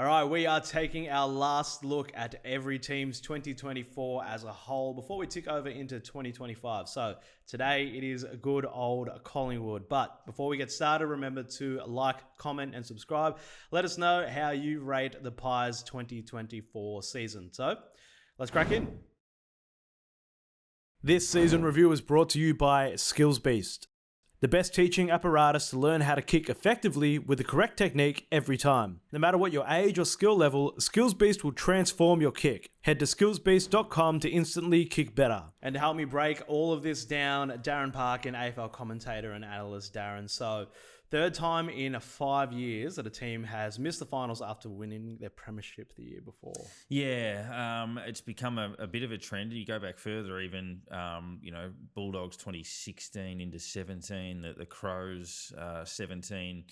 All right, we are taking our last look at every team's 2024 as a whole before we tick over into 2025. So today it is good old Collingwood. But before we get started, remember to like, comment, and subscribe. Let us know how you rate the Pies 2024 season. So let's crack in. This season review is brought to you by Skills Beast, the best teaching apparatus to learn how to kick effectively with the correct technique every time. No matter what your age or skill level, Skills Beast will transform your kick. Head to skillsbeast.com to instantly kick better. And to help me break all of this down, Darren Parkin, AFL commentator and analyst. Darren, so third time in 5 years that a team has missed the finals after winning their premiership the year before. Yeah, it's become a bit of a trend. You go back further even, Bulldogs 2016 into 17, the Crows 17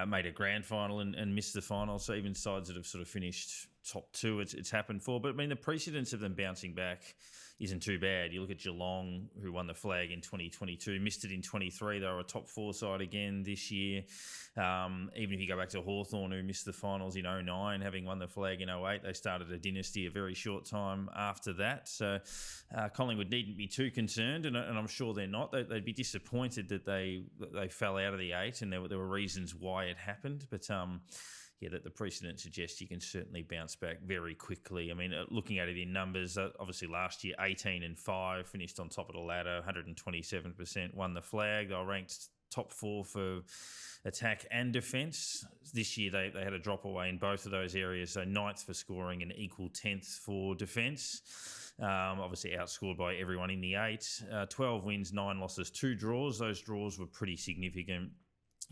made a grand final and missed the final. So even sides that have sort of finished top two, it's happened for. But I mean, the precedence of them bouncing back isn't too bad. You look at Geelong, who won the flag in 2022, missed it in 23. They were a top four side again this year. Even if you go back to Hawthorn, who missed the finals in 09, having won the flag in 08, they started a dynasty a very short time after that. So Collingwood needn't be too concerned, and I'm sure they're not. They'd be disappointed that they fell out of the 8, and there were reasons why it happened. But that the precedent suggests you can certainly bounce back very quickly. I mean, looking at it in numbers, obviously last year 18-5, finished on top of the ladder, 127%, won the flag. They were ranked top 4 for attack and defence. This year they had a drop away in both of those areas, so 9th for scoring and equal 10th for defence. Obviously outscored by everyone in the 8. 12 wins, 9 losses, 2 draws. Those draws were pretty significant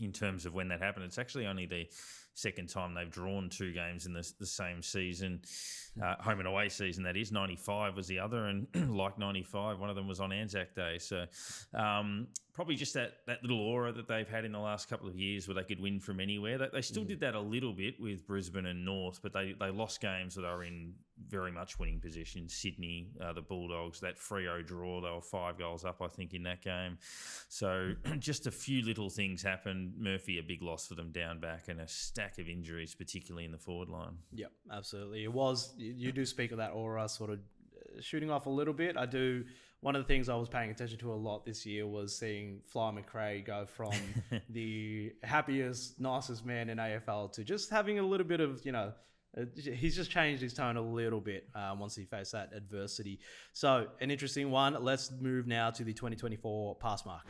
in terms of when that happened. It's actually only the second time they've drawn 2 games in the same season, home and away season, that is. 95 was the other, and like 95, one of them was on Anzac Day. So probably just that little aura that they've had in the last couple of years where they could win from anywhere. They still did that a little bit with Brisbane and North, but they lost games that are in very much winning position. Sydney, the Bulldogs, that Freo draw, they were 5 goals up, I think, in that game. So just a few little things happened. Murphy, a big loss for them down back, and a stack of injuries, particularly in the forward line. Yep, absolutely. It was, you do speak of that aura sort of shooting off a little bit. I do. One of the things I was paying attention to a lot this year was seeing Fly McRae go from the happiest, nicest man in AFL to just having a little bit of, he's just changed his tone a little bit once he faced that adversity. So an interesting one. Let's move now to the 2024 pass mark.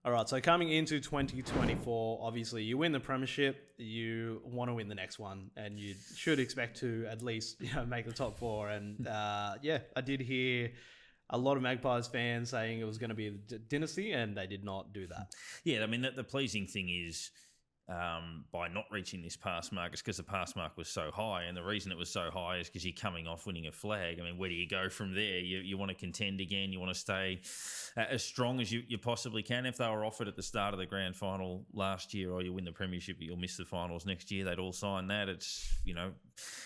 All right, so coming into 2024, obviously you win the premiership, you want to win the next one, and you should expect to at least make the top 4. And I did hear a lot of Magpies fans saying it was going to be a dynasty, and they did not do that. Yeah, I mean, the pleasing thing is by not reaching this pass mark is because the pass mark was so high, and the reason it was so high is because you're coming off winning a flag. I mean, where do you go from there? You want to contend again, you want to stay as strong as you possibly can. If they were offered at the start of the grand final last year, or you win the premiership but you'll miss the finals next year, they'd all sign that. It's,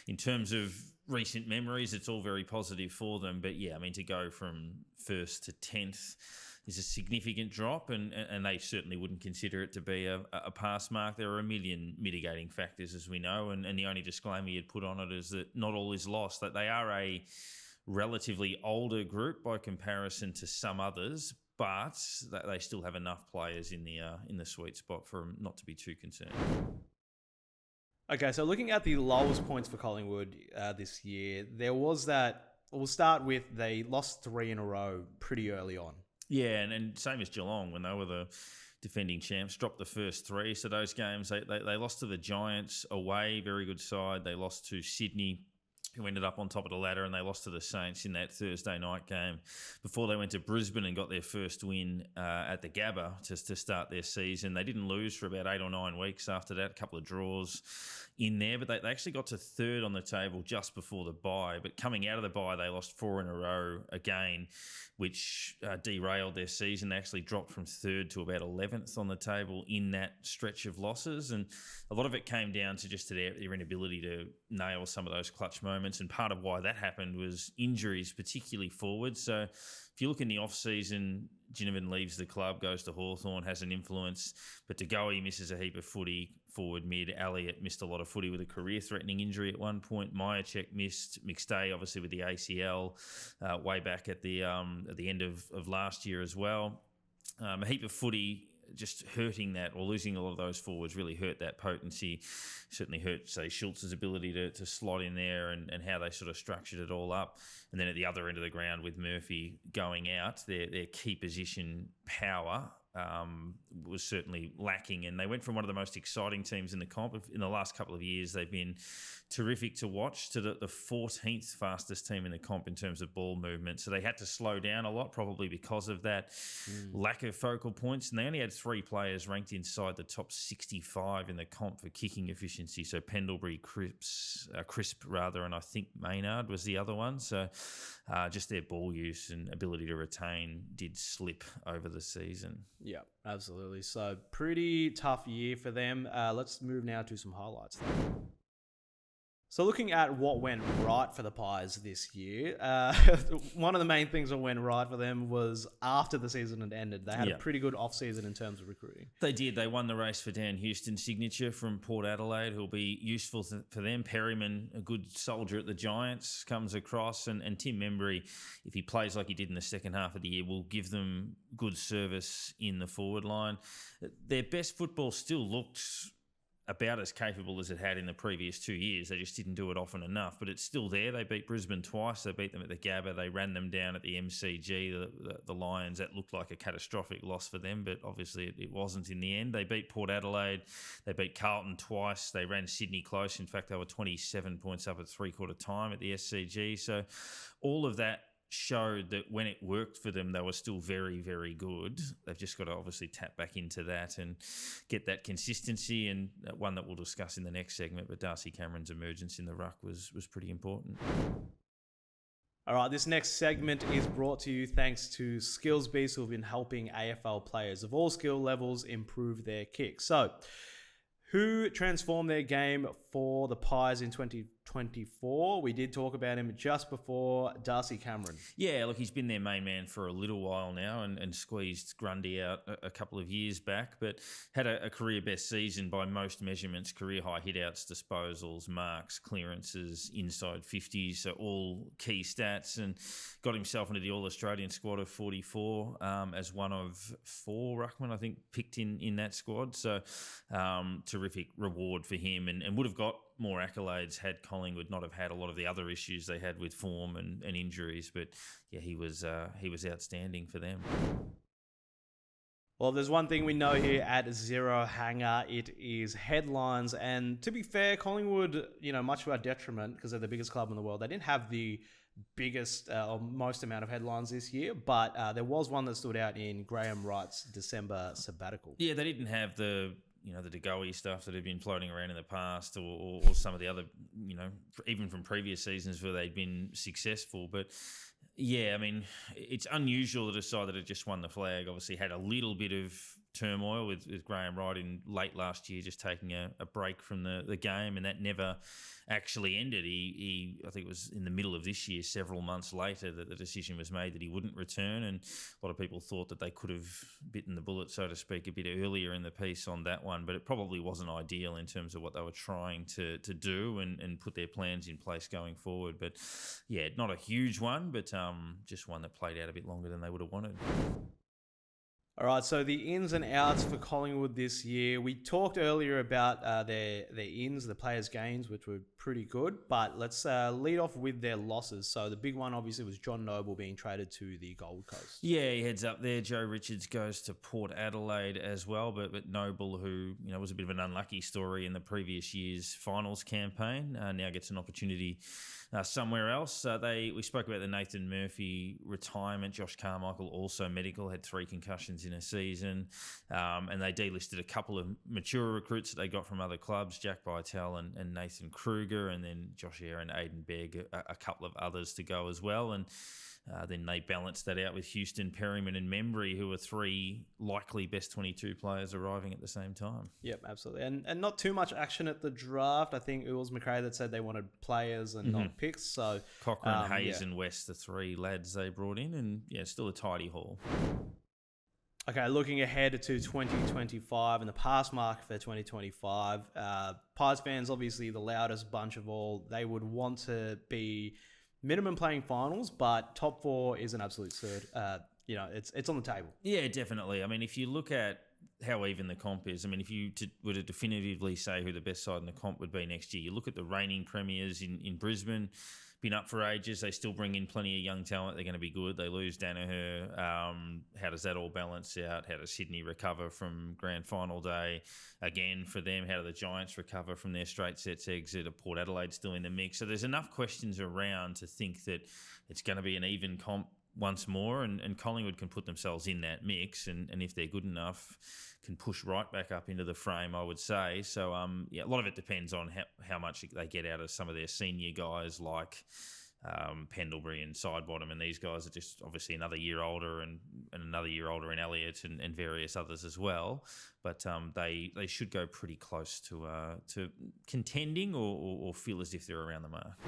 in terms of recent memories, it's all very positive for them. But yeah, I mean, to go from 1st to 10th is a significant drop, and they certainly wouldn't consider it to be a pass mark. There are a million mitigating factors, as we know, and the only disclaimer you'd put on it is that not all is lost, that they are a relatively older group by comparison to some others, but they still have enough players in the sweet spot for them not to be too concerned. Okay, so looking at the lowest points for Collingwood this year, there was that. We'll start with they lost 3 in a row pretty early on. Yeah, and same as Geelong when they were the defending champs, dropped the first 3. So those games, they lost to the Giants away, very good side. They lost to Sydney, who ended up on top of the ladder, and they lost to the Saints in that Thursday night game before they went to Brisbane and got their first win at the Gabba to start their season. They didn't lose for about 8 or 9 weeks after that, a couple of draws in there, but they actually got to 3rd on the table just before the bye. But coming out of the bye, they lost 4 in a row again, which derailed their season. They actually dropped from 3rd to about 11th on the table in that stretch of losses. And a lot of it came down to just their inability to nail some of those clutch moments. And part of why that happened was injuries, particularly forward. So if you look in the off-season, Ginnivan leaves the club, goes to Hawthorn, has an influence. But De Goey misses a heap of footy. forward mid. Elliott missed a lot of footy with a career-threatening injury at one point. Myercheck missed. McStay, obviously, with the ACL way back at the end of last year as well. A heap of footy just hurting that, or losing all of those forwards really hurt that potency. Certainly hurt, say, Schultz's ability to slot in there and how they sort of structured it all up. And then at the other end of the ground with Murphy going out, their key position power was certainly lacking, and they went from one of the most exciting teams in the comp. In the last couple of years, they've been terrific to watch, to the 14th fastest team in the comp in terms of ball movement. So they had to slow down a lot, probably because of that lack of focal points. And they only had 3 players ranked inside the top 65 in the comp for kicking efficiency. So Pendlebury, Crisp, and I think Maynard was the other one. So just their ball use and ability to retain did slip over the season. Yeah, absolutely. So pretty tough year for them. Let's move now to some highlights. So looking at what went right for the Pies this year, one of the main things that went right for them was after the season had ended. They had a pretty good off-season in terms of recruiting. They did. They won the race for Dan Houston's signature from Port Adelaide, who'll be useful for them. Perryman, a good soldier at the Giants, comes across, and Tim Membry, if he plays like he did in the second half of the year, will give them good service in the forward line. Their best football still looked about as capable as it had in the previous 2 years. They just didn't do it often enough, but it's still there. They beat Brisbane twice. They beat them at the Gabba. They ran them down at the MCG, the Lions. That looked like a catastrophic loss for them, but obviously it wasn't in the end. They beat Port Adelaide. They beat Carlton twice. They ran Sydney close. In fact, they were 27 points up at three-quarter time at the SCG. So all of that showed that when it worked for them, they were still very, very good. They've just got to obviously tap back into that and get that consistency, and one that we'll discuss in the next segment. But Darcy Cameron's emergence in the ruck was pretty important. All right, this next segment is brought to you thanks to Skills Beast, who have been helping AFL players of all skill levels improve their kick. So, who transformed their game for the Pies in 2024? We did talk about him just before. Darcy Cameron. Yeah, look, he's been their main man for a little while now and squeezed Grundy out a couple of years back, but had a career best season by most measurements, career high hitouts, disposals, marks, clearances, inside 50s, so all key stats, and got himself into the All-Australian squad of 44 as one of 4 ruckmen, I think, picked in that squad. So terrific reward for him, and would have got more accolades had Collingwood not have had a lot of the other issues they had with form and injuries. But yeah, he was outstanding for them. Well, there's one thing we know here at Zero Hanger, it is headlines. And to be fair, Collingwood, much to our detriment, because they're the biggest club in the world, they didn't have the biggest or most amount of headlines this year, but there was one that stood out in Graham Wright's December sabbatical. Yeah, they didn't have the De Goey stuff that had been floating around in the past, or some of the other, even from previous seasons where they'd been successful. But yeah, I mean, it's unusual that a side that had just won the flag obviously had a little bit of turmoil with Graham Wright in late last year, just taking a break from the game, and that never actually ended. He I think it was in the middle of this year, several months later, that the decision was made that he wouldn't return, and a lot of people thought that they could have bitten the bullet, so to speak, a bit earlier in the piece on that one, but it probably wasn't ideal in terms of what they were trying to do and put their plans in place going forward. But yeah, not a huge one, but just one that played out a bit longer than they would have wanted. All right, so the ins and outs for Collingwood this year. We talked earlier about their ins, the players' gains, which were pretty good, but let's lead off with their losses. So the big one, obviously, was John Noble being traded to the Gold Coast. Yeah, he heads up there. Joe Richards goes to Port Adelaide as well, but Noble, who was a bit of an unlucky story in the previous year's finals campaign, now gets an opportunity somewhere else. We spoke about the Nathan Murphy retirement. Josh Carmichael, also medical, had 3 concussions in a season, and they delisted a couple of mature recruits that they got from other clubs, Jack Bytel and Nathan Kruger, and then Josh Eyre and Aidan Begg, a couple of others to go as well. And then they balanced that out with Houston, Perryman and Membry, who were 3 likely best 22 players arriving at the same time. Yep, absolutely. And not too much action at the draft. I think it was McRae that said they wanted players and not picks. So Cochrane, Hayes and West, the 3 lads they brought in, and yeah, still a tidy haul. Okay, looking ahead to 2025 and the pass mark for 2025, Pies fans, obviously the loudest bunch of all, they would want to be minimum playing finals, but top 4 is an absolute cert. It's on the table. Yeah, definitely. I mean, if you look at how even the comp is, I mean, if you were to definitively say who the best side in the comp would be next year, you look at the reigning premiers in Brisbane, been up for ages. They still bring in plenty of young talent. They're going to be good. They lose Danaher. How does that all balance out? How does Sydney recover from grand final day? Again, for them, how do the Giants recover from their straight sets exit? Are Port Adelaide still in the mix? So there's enough questions around to think that it's going to be an even comp once more, and Collingwood can put themselves in that mix, and if they're good enough, can push right back up into the frame, I would say. So, a lot of it depends on how much they get out of some of their senior guys like Pendlebury and Sidebottom, and these guys are just obviously another year older, and another year older in Elliott and various others as well. But they should go pretty close to contending or feel as if they're around the mark.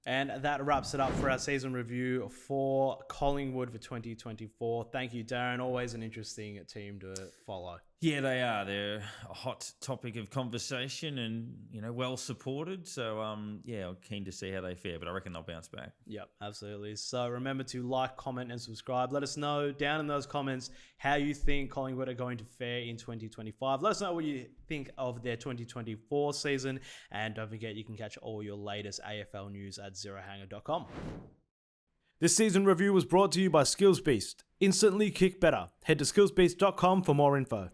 And that wraps it up for our season review for Collingwood for 2024. Thank you, Darren. Always an interesting team to follow. Yeah, they are. They're a hot topic of conversation and, well supported. So, I'm keen to see how they fare, but I reckon they'll bounce back. Yep, absolutely. So remember to like, comment and subscribe. Let us know down in those comments how you think Collingwood are going to fare in 2025. Let us know what you think of their 2024 season. And don't forget, you can catch all your latest AFL news at zerohanger.com. This season review was brought to you by SkillsBeast. Instantly kick better. Head to skillsbeast.com for more info.